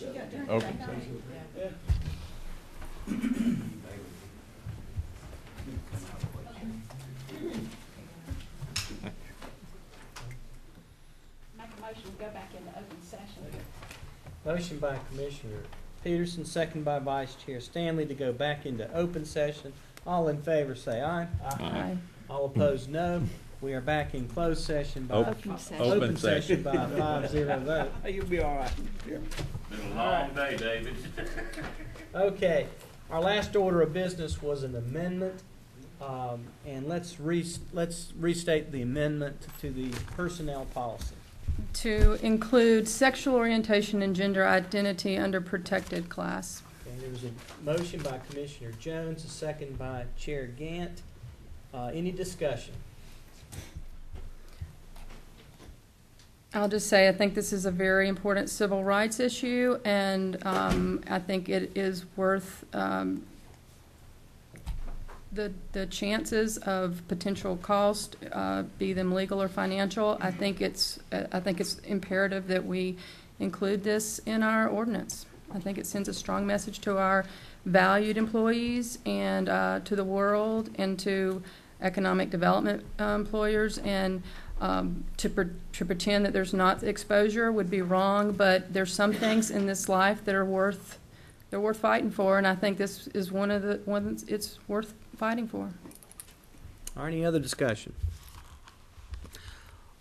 Open session. Make a motion to go back into open session. Motion by Commissioner Peterson, second by Vice Chair Stanley to go back into open session. All in favor say aye. Aye. All opposed, no. We are back in closed session by Open session. Open session. by 5-0 vote. You'll be all right. Been a long day, David. Okay, our last order of business was an amendment, and let's restate the amendment to the personnel policy. To include sexual orientation and gender identity under protected class. Okay, there was a motion by Commissioner Jones, a second by Chair Gant. Any discussion? I'll just say I think this is a very important civil rights issue, and I think it is worth the chances of potential cost, be them legal or financial. I think it's imperative that we include this in our ordinance. I think it sends a strong message to our valued employees and to the world and to economic development employers, and to pretend that there's not exposure would be wrong, but there's some things in this life that are worth fighting for, and I think this is one of the ones it's worth fighting for. All right, any other discussion?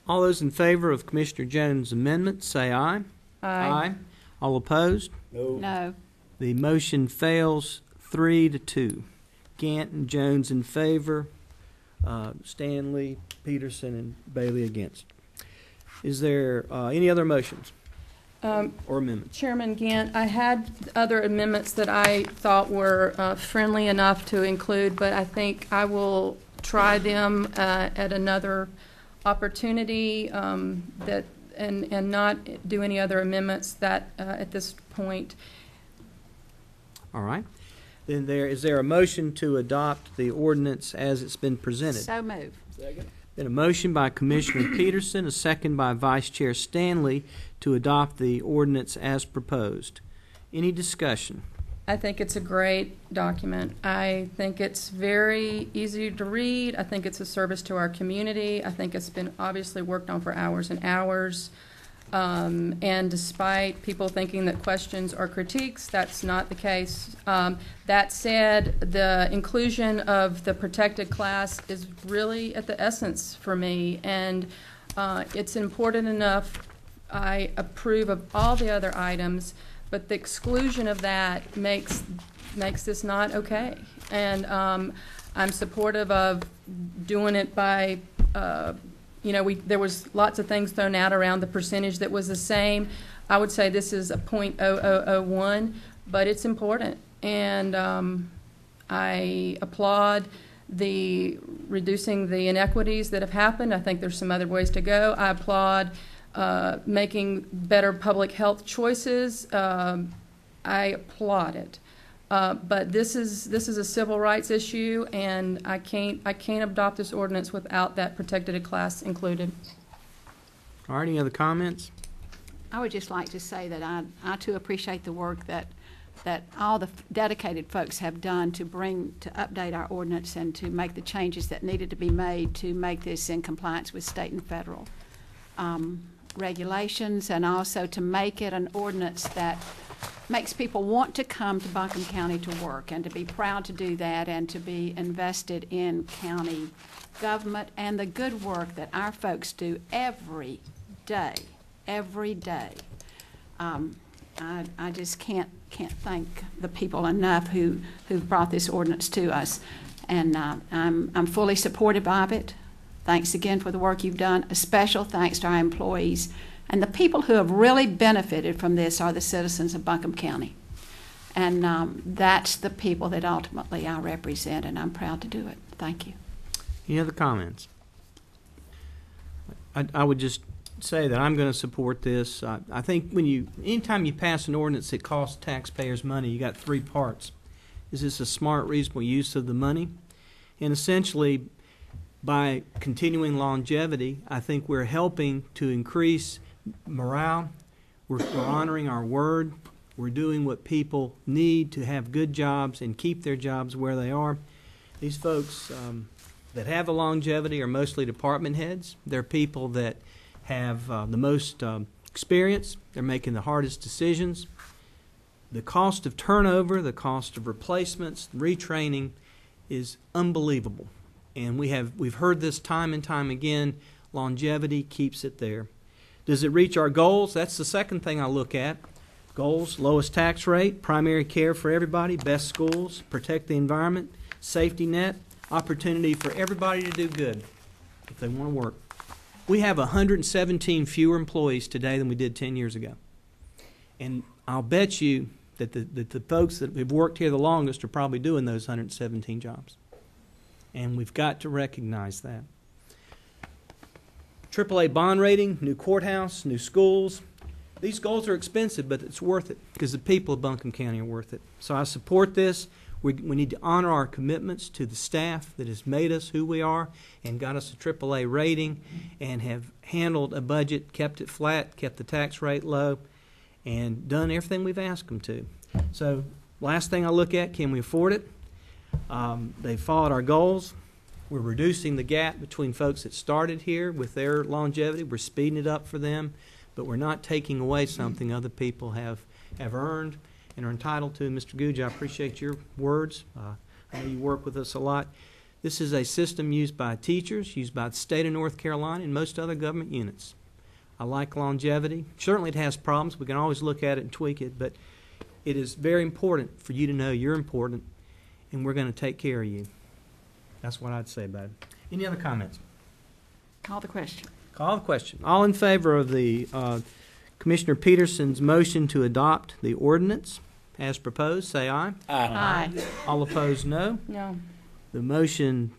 All those in favor of Commissioner Jones' amendment say aye. Aye. All opposed? No. The motion fails 3-2. Gant and Jones in favor, Stanley, Peterson, and Bailey against. Is there any other motions or amendments? Chairman Gant, I had other amendments that I thought were friendly enough to include, but I think I will try them at another opportunity and not do any other amendments that at this point. All right. Then is there a motion to adopt the ordinance as it's been presented? So move. Second. Been a motion by Commissioner Peterson, a second by Vice Chair Stanley to adopt the ordinance as proposed. Any discussion? I think it's a great document. I think it's very easy to read. I think it's a service to our community. I think it's been obviously worked on for hours and hours. And despite people thinking that questions are critiques, that's not the case. That said, the inclusion of the protected class is really at the essence for me, and it's important enough. I approve of all the other items, but the exclusion of that makes this not okay. And I'm supportive of doing it by there was lots of things thrown out around the percentage that was the same. I would say this is a .0001, but it's important. And I applaud the reducing the inequities that have happened. I think there's some other ways to go. I applaud making better public health choices. I applaud it. But this is a civil rights issue, and I can't adopt this ordinance without that protected class included. All right, any other comments? I would just like to say that I too appreciate the work that all the dedicated folks have done to update our ordinance and to make the changes that needed to be made to make this in compliance with state and federal regulations, and also to make it an ordinance that makes people want to come to Buncombe County to work and to be proud to do that and to be invested in county government and the good work that our folks do every day. I just can't thank the people enough who've brought this ordinance to us, and I'm fully supportive of it. Thanks again for the work you've done. A special thanks to our employees. And the people who have really benefited from this are the citizens of Buncombe County. And that's the people that ultimately I represent, and I'm proud to do it. Thank you. Any other comments? I would just say that I'm going to support this. I think anytime you pass an ordinance that costs taxpayers money, you got three parts. Is this a smart, reasonable use of the money? And essentially, by continuing longevity, I think we're helping to increase morale. We're honoring our word, We're doing what people need to have good jobs and keep their jobs where they are. These folks that have the longevity are mostly department heads. They're people that have the most experience. They're making the hardest decisions. The cost of turnover, the cost of replacements, retraining is unbelievable. And we've heard this time and time again. Longevity keeps it there. Does it reach our goals? That's the second thing I look at. Goals: lowest tax rate, primary care for everybody, best schools, protect the environment, safety net, opportunity for everybody to do good if they want to work. We have 117 fewer employees today than we did 10 years ago. And I'll bet you that the folks that have worked here the longest are probably doing those 117 jobs. And we've got to recognize that. AAA bond rating, new courthouse, new schools. These goals are expensive, but it's worth it because the people of Buncombe County are worth it. So I support this. We need to honor our commitments to the staff that has made us who we are and got us a AAA rating and have handled a budget, kept it flat, kept the tax rate low, and done everything we've asked them to. So last thing I look at, can we afford it? They've followed our goals. We're reducing the gap between folks that started here with their longevity. We're speeding it up for them, but we're not taking away something other people have earned and are entitled to. Mr. Gouge, I appreciate your words. I know you work with us a lot. This is a system used by teachers, used by the state of North Carolina and most other government units. I like longevity. Certainly it has problems. We can always look at it and tweak it, but it is very important for you to know you're important, and we're going to take care of you. That's what I'd say about it. Any other comments? Call the question. Call the question. All in favor of the Commissioner Peterson's motion to adopt the ordinance as proposed, say aye. Aye. All opposed, no. No. The motion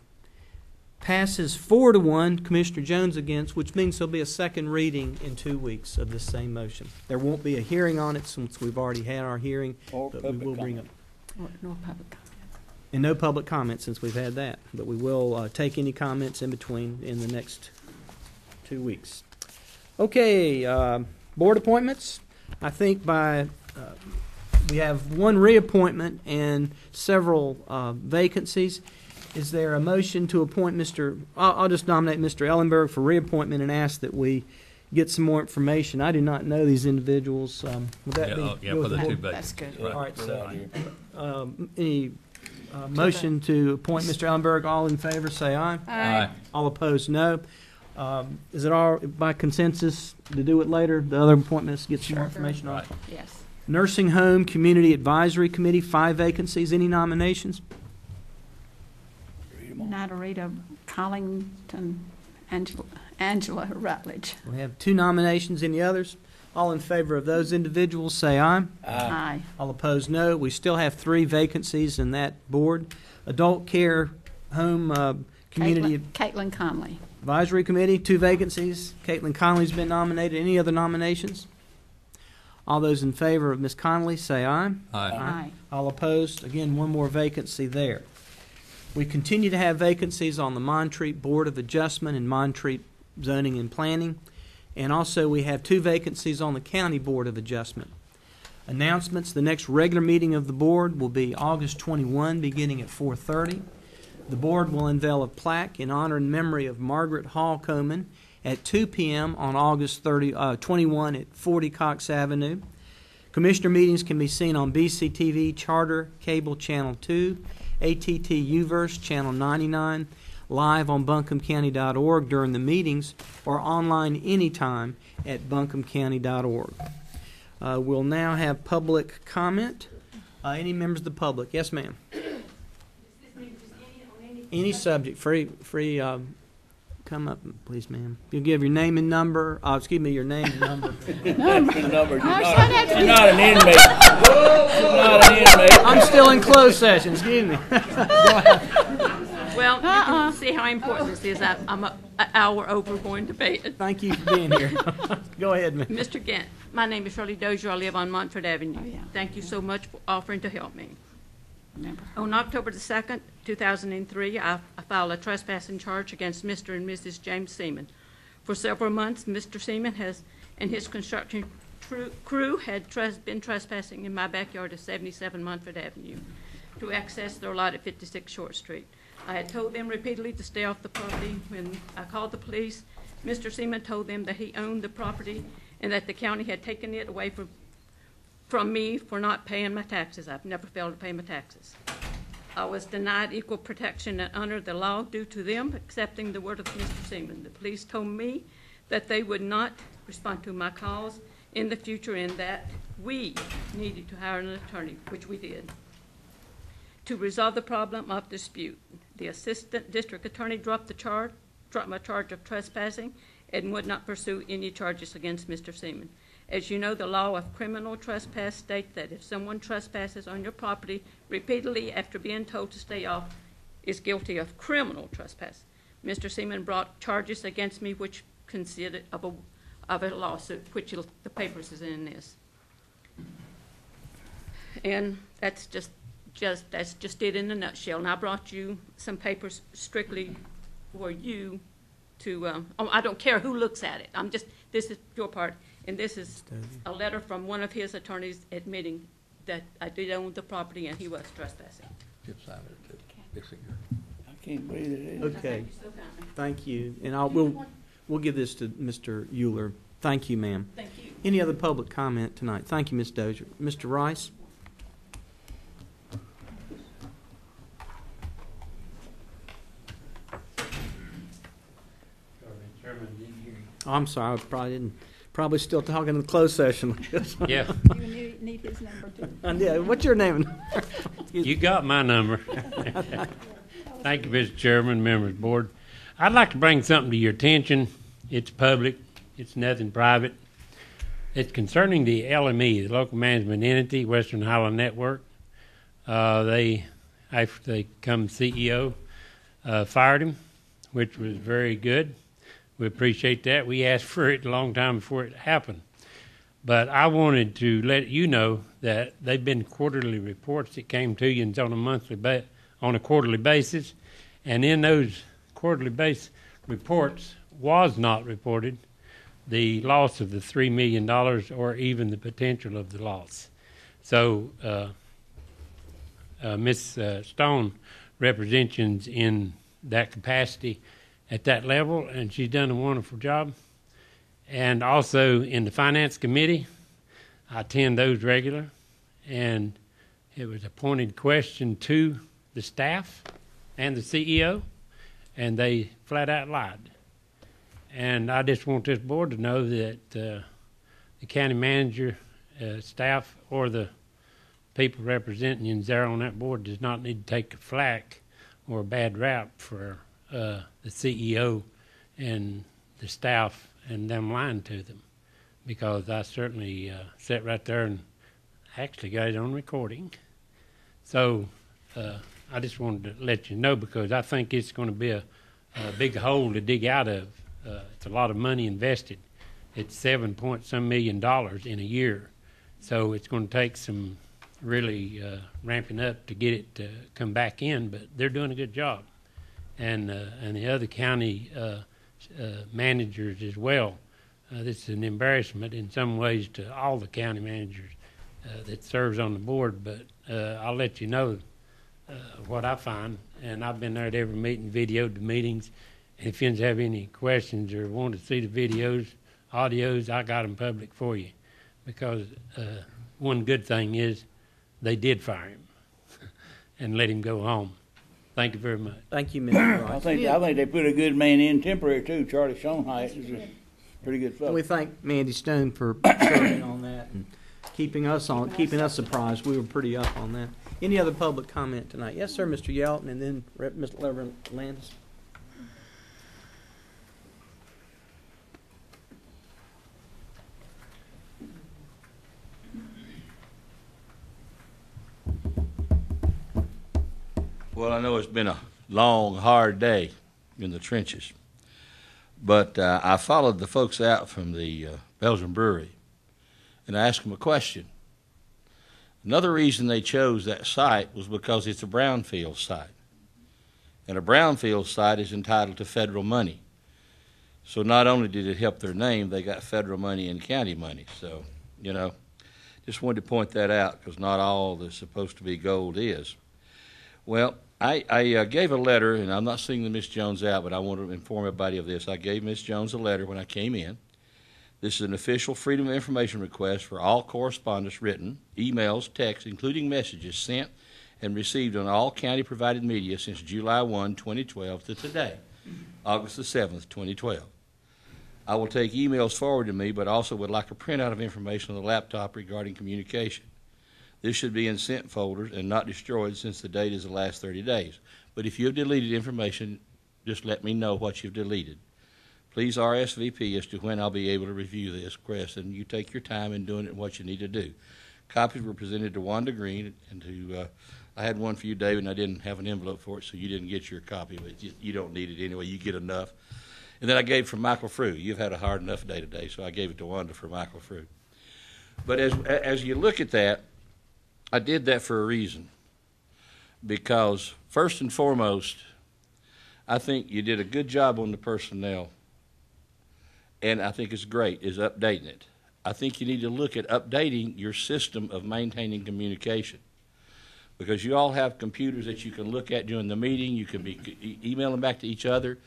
passes 4-1. Commissioner Jones against, which means there'll be a second reading in 2 weeks of this same motion. There won't be a hearing on it since we've already had our hearing, but we will bring up. No public comment. And no public comment since we've had that, but we will take any comments in between in the next 2 weeks. Okay, board appointments. I think we have one reappointment and several vacancies. Is there a motion to appoint I'll just nominate Mr. Ellenberg for reappointment and ask that we get some more information. I do not know these individuals. Would that be for the two That's vacancies. good. All right, so any motion to appoint Mr. Ellenberg? All in favor, say aye. Aye. All opposed, no. Is it all by consensus to do it later? The other appointments, get some more information on. Right. Yes. Nursing Home Community Advisory Committee, 5 vacancies. Any nominations? Nadarita Collington, Angela Rutledge. We have 2 nominations. Any others? All in favor of those individuals, say aye. Aye. All opposed, no. We still have 3 vacancies in that board. Adult Care Home Community Caitlin Conley. Advisory Committee, 2 vacancies. Caitlin Conley's been nominated. Any other nominations? All those in favor of Ms. Conley, say aye. Aye. All opposed? Again, 1 more vacancy there. We continue to have vacancies on the Montreat Board of Adjustment and Montreat Zoning and Planning. And also we have 2 vacancies on the County Board of Adjustment. Announcements: the next regular meeting of the board will be August 21, beginning at 4:30. The board will unveil a plaque in honor and memory of Margaret Hall Coman at 2 p.m. on August 21 at 40 Coxe Avenue. Commissioner meetings can be seen on BCTV Charter Cable Channel 2, ATT Uverse Channel 99, live on buncombecounty.org during the meetings, or online anytime at buncombecounty.org. We'll now have public comment. Any members of the public? Yes, ma'am. Any subject, free. Come up, please, ma'am. You'll give your name and number. Excuse me, your name and number. You're not an inmate. You're not an inmate. I'm still in closed session. Excuse me. Well, you can see how important this is. I'm an hour over going to bed. Thank you for being here. Go ahead, ma'am. Mr. Gant, my name is Shirley Dozier. I live on Montford Avenue. Oh, yeah. Thank you so much for offering to help me. Remember. On October the 2nd, 2003, I filed a trespassing charge against Mr. and Mrs. James Seaman. For several months, Mr. Seaman has, and his construction crew had been trespassing in my backyard of 77 Montford Avenue to access their lot at 56 Short Street. I had told them repeatedly to stay off the property. When I called the police, Mr. Seaman told them that he owned the property and that the county had taken it away from me for not paying my taxes. I've never failed to pay my taxes. I was denied equal protection and under the law due to them accepting the word of Mr. Seaman. The police told me that they would not respond to my calls in the future and that we needed to hire an attorney, which we did, to resolve the problem of dispute. The assistant district attorney dropped my charge of trespassing and would not pursue any charges against Mr. Seaman. As you know, the law of criminal trespass states that if someone trespasses on your property repeatedly after being told to stay off, is guilty of criminal trespass. Mr. Seaman brought charges against me, which consisted of a lawsuit, which the papers is in this. And that's just it in a nutshell. And I brought you some papers strictly for you to. I don't care who looks at it. This is your part. And this is a letter from one of his attorneys admitting that I did own the property and he was trespassing. I can't believe it. Okay, thank you. And we'll give this to Mr. Euler. Thank you, ma'am. Thank you. Any other public comment tonight? Thank you, Ms. Dozier. Mr. Rice? Oh, I'm sorry, I probably still talking in the closed session. Yeah, You need his number too. Yeah, what's your name? you got my number. Thank you, Mr. Chairman, members of the board. I'd like to bring something to your attention. It's public. It's nothing private. It's concerning the LME, the Local Management Entity, Western Highland Network. After they come CEO, fired him, which was very good. We appreciate that. We asked for it a long time before it happened. But I wanted to let you know that they've been quarterly reports that came to you and it's on a quarterly basis. And in those quarterly base reports was not reported the loss of the $3 million or even the potential of the loss. So Ms. Stone represents you in that capacity at that level, and she's done a wonderful job. And also in the Finance Committee, I attend those regular, and it was a pointed question to the staff and the CEO, and they flat out lied. And I just want this board to know that the county manager, staff, or the people representing you there on that board does not need to take a flack or a bad rap for the CEO and the staff and them lying to them, because I certainly sat right there and actually got it on recording. So I just wanted to let you know, because I think it's going to be a big hole to dig out of. It's a lot of money invested. It's $7-point-some million in a year. So it's going to take some really ramping up to get it to come back in, but they're doing a good job. And the other county managers as well. This is an embarrassment in some ways to all the county managers that serves on the board, but I'll let you know what I find. And I've been there at every meeting, videoed the meetings. And if you have any questions or want to see the videos, audios, I got them public for you. Because one good thing is they did fire him and let him go home. Thank you very much. Thank you, Mr. Rice. I think they put a good man in temporary too. Charlie Schoenheit is a pretty good fellow. We thank Mandy Stone for serving on that and keeping us apprised. We were pretty up on that. Any other public comment tonight? Yes, sir, Mr. Yelton, and then Mr. Reverend Landis. Well, I know it's been a long, hard day in the trenches, but I followed the folks out from the Belgium brewery, and I asked them a question. Another reason they chose that site was because it's a brownfield site, and a brownfield site is entitled to federal money. So not only did it help their name, they got federal money and county money. So you know. Just wanted to point that out because not all that's supposed to be gold is. Well, I gave a letter, and I'm not singling Miss Jones out, but I want to inform everybody of this. I gave Miss Jones a letter when I came in. This is an official Freedom of Information request for all correspondence written, emails, texts, including messages sent and received on all county-provided media since July 1, 2012 to today, August the 7th, 2012. I will take emails forwarded to me, but also would like a printout of information on the laptop regarding communication. This should be in sent folders and not destroyed since the date is the last 30 days. But if you have deleted information, just let me know what you've deleted. Please RSVP as to when I'll be able to review this request, and you take your time in doing it and what you need to do. Copies were presented to Wanda Green and to, I had one for you, David, and I didn't have an envelope for it, so you didn't get your copy, but you don't need it anyway. You get enough. And then I gave it for Michael Frew. You've had a hard enough day today, so I gave it to Wanda for Michael Frew. But as you look at that, I did that for a reason. Because first and foremost, I think you did a good job on the personnel, and I think it's great, is updating it. I think you need to look at updating your system of maintaining communication. Because you all have computers that you can look at during the meeting, you can be emailing back to each other.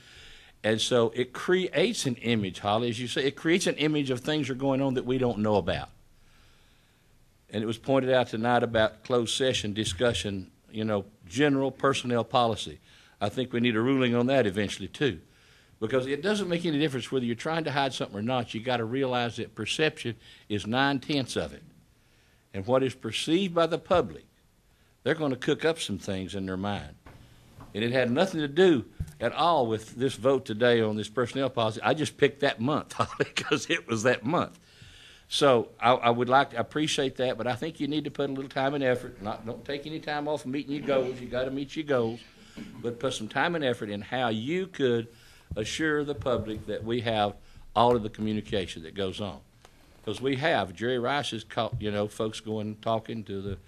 And so it creates an image, Holly, as you say, it creates an image of things that are going on that we don't know about. And it was pointed out tonight about closed session discussion, you know, general personnel policy. I think we need a ruling on that eventually too. Because it doesn't make any difference whether you're trying to hide something or not. You got to realize that perception is 9/10 of it. And what is perceived by the public, they're going to cook up some things in their mind. And it had nothing to do at all with this vote today on this personnel policy. I just picked that month, Holly, because it was that month. So I would like to appreciate that, but I think you need to put a little time and effort. Don't take any time off from meeting your goals. You got to meet your goals, but put some time and effort in how you could assure the public that we have all of the communication that goes on. Because we have. Jerry Rice has caught, you know, folks going talking to the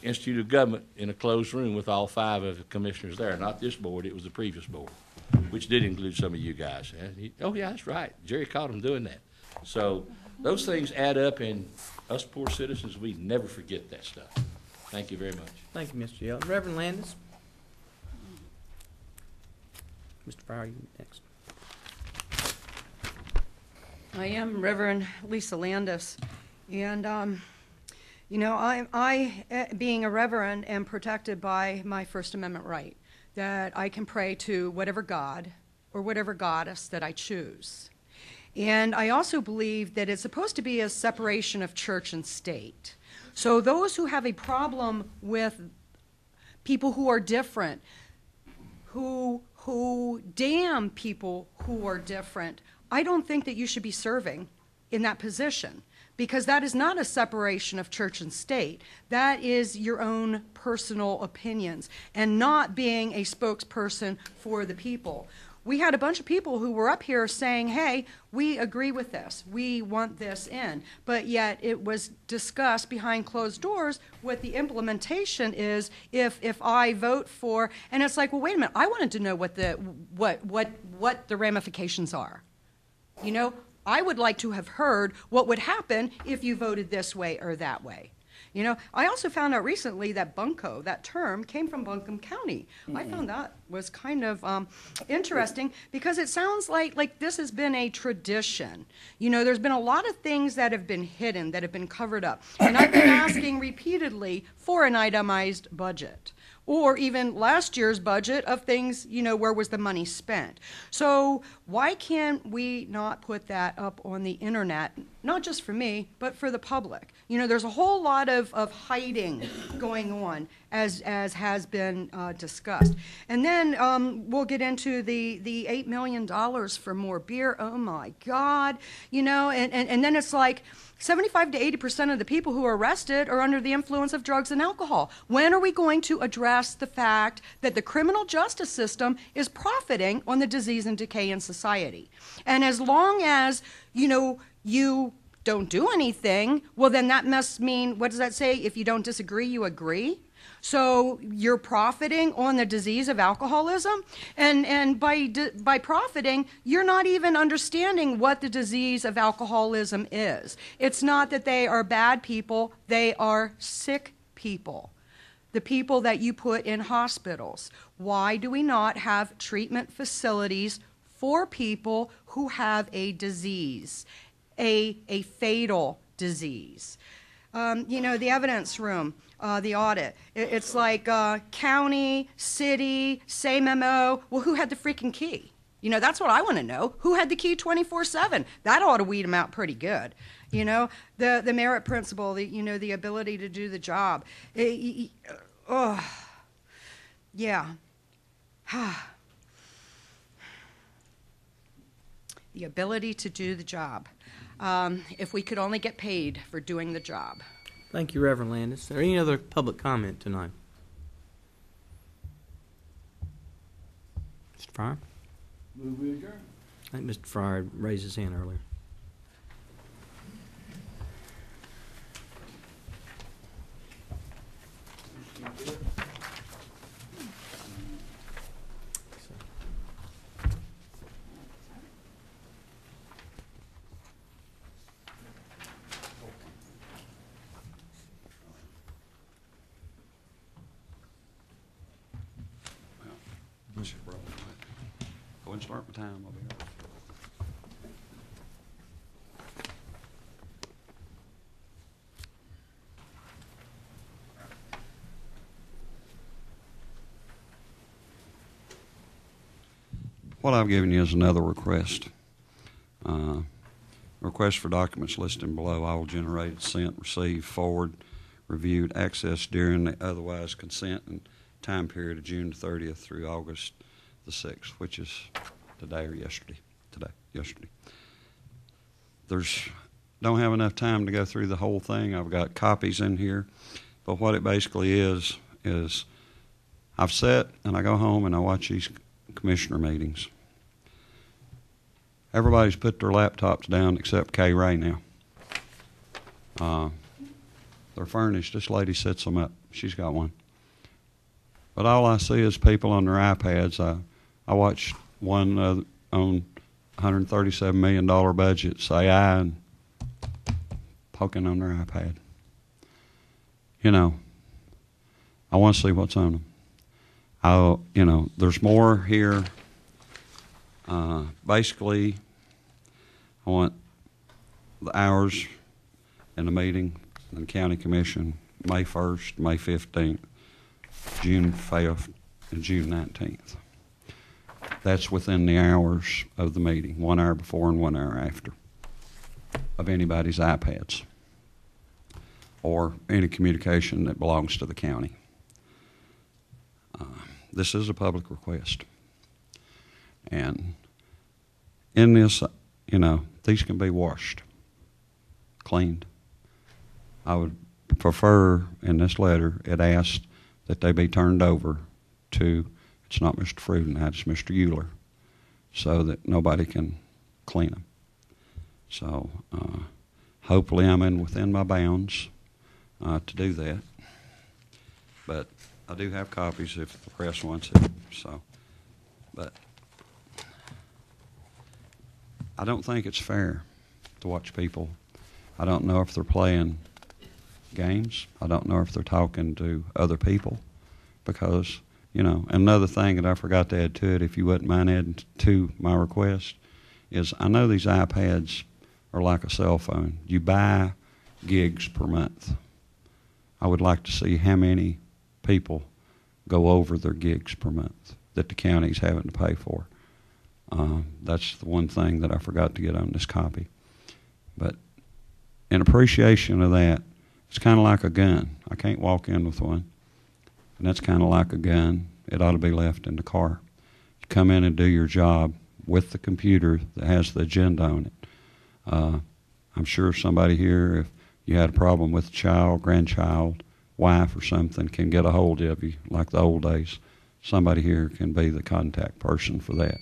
Institute of Government in a closed room with all 5 of the commissioners there. Not this board, it was the previous board, which did include some of you guys. And oh, yeah, that's right. Jerry caught him doing that. So those things add up, and us poor citizens, we never forget that stuff. Thank you very much. Thank you, Mr. Yell. Reverend Landis. Mr. Fryer, you next. I am Reverend Lisa Landis, and you know, I being a reverend, am protected by my First Amendment right that I can pray to whatever God or whatever goddess that I choose. And I also believe that it's supposed to be a separation of church and state. So those who have a problem with people who are different, who damn people who are different, I don't think that you should be serving in that position, because that is not a separation of church and state. That is your own personal opinions and not being a spokesperson for the people. We had a bunch of people who were up here saying, hey, we agree with this. We want this in. But yet it was discussed behind closed doors what the implementation is if I vote for, and it's like, well, wait a minute, I wanted to know what the ramifications are. You know, I would like to have heard what would happen if you voted this way or that way. You know, I also found out recently that bunco, that term, came from Buncombe County. I found that was kind of interesting because it sounds like this has been a tradition. You know, there's been a lot of things that have been hidden, that have been covered up. And I've been asking repeatedly for an itemized budget, or even last year's budget of things, you know, where was the money spent. So why can't we not put that up on the internet, not just for me, but for the public? You know, there's a whole lot of hiding going on, as has been discussed. And then we'll get into the $8 million for more beer. Oh my God. You know, and then it's like 75 to 80% of the people who are arrested are under the influence of drugs and alcohol. When are we going to address the fact that the criminal justice system is profiting on the disease and decay in society? And as long as, you know, you don't do anything, well, then that must mean, what does that say? If you don't disagree, you agree? So you're profiting on the disease of alcoholism, and by profiting, you're not even understanding what the disease of alcoholism is. It's not that they are bad people, they are sick people. The people that you put in hospitals. Why do we not have treatment facilities for people who have a disease, a fatal disease? You know, the evidence room, the audit, it's like county, city, same MO. Well, who had the freaking key? You know, that's what I want to know. Who had the key 24/7? That ought to weed them out pretty good. You know, the merit principle, the ability to do the job. Yeah. The ability to do the job. If we could only get paid for doing the job. Thank you, Reverend Landis. Is there any other public comment tonight? Mr. Fryer? Move we adjourn. I think Mr. Fryer raised his hand earlier. Go and start my time. I'll be all right. What I've given you is another request. Request for documents listed below. I will generate, sent, received, forward, reviewed, accessed during the otherwise consent and time period of June 30th through August the 6th, which is today or yesterday. Yesterday. Don't have enough time to go through the whole thing. I've got copies in here, but what it basically is I've sat and I go home and I watch these commissioner meetings. Everybody's put their laptops down except Kay Ray now. They're furnished. This lady sets them up. She's got one. But all I see is people on their iPads. I watched one on $137 million budget say aye and poking on their iPad. You know, I want to see what's on them. There's more here. Basically, I want the hours in the meeting in the county commission, May 1st, May 15th, June 5th, and June 19th. That's within the hours of the meeting, 1 hour before and 1 hour after, of anybody's iPads or any communication that belongs to the county. This is a public request. And in this, these can be washed, cleaned. I would prefer, in this letter, it asked that they be turned over to, it's not Mr. Freudenheim, it's Mr. Euler, so that nobody can clean them. So hopefully I'm within my bounds to do that. But I do have copies if the press wants it. But I don't think it's fair to watch people. I don't know if they're playing games. I don't know if they're talking to other people because, another thing that I forgot to add to it, if you wouldn't mind adding to my request, is I know these iPads are like a cell phone. You buy gigs per month. I would like to see how many people go over their gigs per month that the county's having to pay for. That's the one thing that I forgot to get on this copy. But in appreciation of that, it's kind of like a gun. I can't walk in with one. And that's kind of like a gun. It ought to be left in the car. You come in and do your job with the computer that has the agenda on it. I'm sure somebody here, if you had a problem with a child, grandchild, wife or something, can get a hold of you like the old days. Somebody here can be the contact person for that.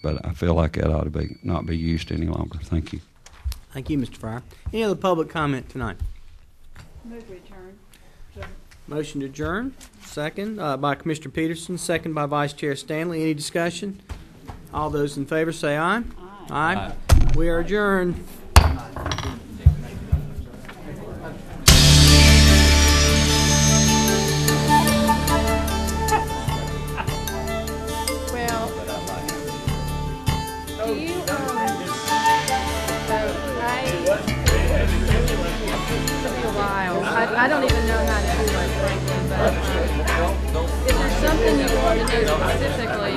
But I feel like that ought to not be used any longer. Thank you. Thank you, Mr. Fryer. Any other public comment tonight? Move return. Motion to adjourn, second by Commissioner Peterson, second by Vice Chair Stanley. Any discussion? All those in favor say aye. Aye. We are adjourned. Well, do you, so it took me a while. I don't even know how to do it, frankly, but if there's something you want to do specifically,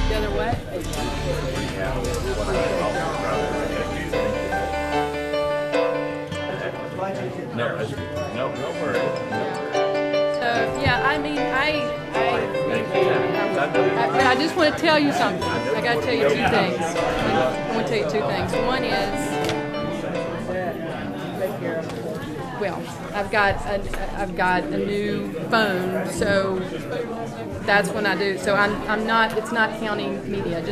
the other way? No worries. So, yeah, I mean, but I just want to tell you something. I got to tell you two things. I want to tell you two things. One is, well, I've got a new phone, so that's when I do. So I'm not. It's not counting media.